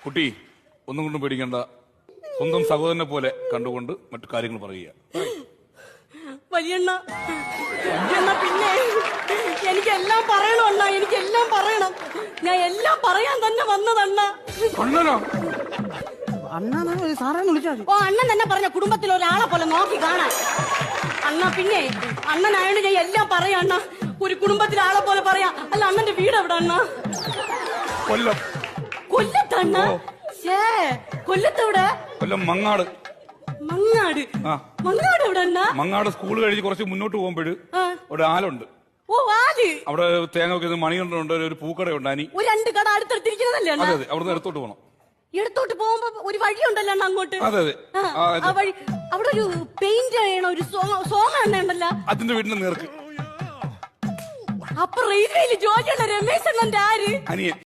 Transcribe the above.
കുട്ടി ഒന്നും കൊണ്ടും പേടിക്കണ്ട. സ്വന്തം സഹോദരനെ പോലെ കണ്ടുകൊണ്ട് മറ്റു കാര്യങ്ങൾ പറയുക. വലിയണ്ണ പിന്നെ എനിക്കെല്ലാം പറയണം അണ്ണ, എനിക്കെല്ലാം പറയണം. ഞാൻ എല്ലാം പറയാൻ തന്നെ വന്നതണ്ണ. സാറേന്ന് വിളിച്ചാൽ ഓ അണ്ണൻ തന്നെ പറഞ്ഞ കുടുംബത്തിൽ ഒരാളെ പോലെ നോക്കി കാണാൻ. അണ്ണ പിന്നെ അണ്ണനായോണ്ട് ഞാൻ എല്ലാം പറയാം അണ്ണ. ഒരു കുടുംബത്തിലെ ആളെ പോലെ പറയാം. അല്ല അണ്ണന്റെ വീട് എവിടെ അണ്ണ? കൊല്ലം. കൊല്ലത്തണ്ണ? കൊല്ലത്തെവിടെ? കൊല്ലം മങ്ങാട്. മങ്ങാട്? മങ്ങാട് എവിടെ അണ്ണ? മങ്ങാട് സ്കൂൾ കഴിഞ്ഞ് കുറച്ച് മുന്നോട്ട് പോകുമ്പോൾ ഒരു ആലുണ്ട്. ഓ ആല്. അവിടെ തേങ്ങ വെക്കുന്ന മണികണ്ഠനുണ്ട്, ഒരു പൂക്കടയുണ്ട്. അനി ഒരു 2 കട അടുത്തടുത്തിരിക്കുന്നതല്ലേ അണ്ണ? അതെ, അവിടുന്ന് എടുത്തോട്ട് പോകണം. എടുത്തോട്ട് പോകുമ്പോ ഒരു വഴിയുണ്ടല്ലോ അണ്ണ അങ്ങോട്ട്. അതെ അതെ, ആ വഴി. അവിടെ ഒരു പെയിന്റ് ചെയ്യണ ഒരു സോമ എണ്ണ ഉണ്ടല്ലോ, അതിന്റെ വീടിന്റെ നേർക്ക്. അപ്പൊ റെയിൽവേയിൽ ജോലിയുള്ള രമേശ് അണ്ണന്റെ ആര്? അനിയൻ.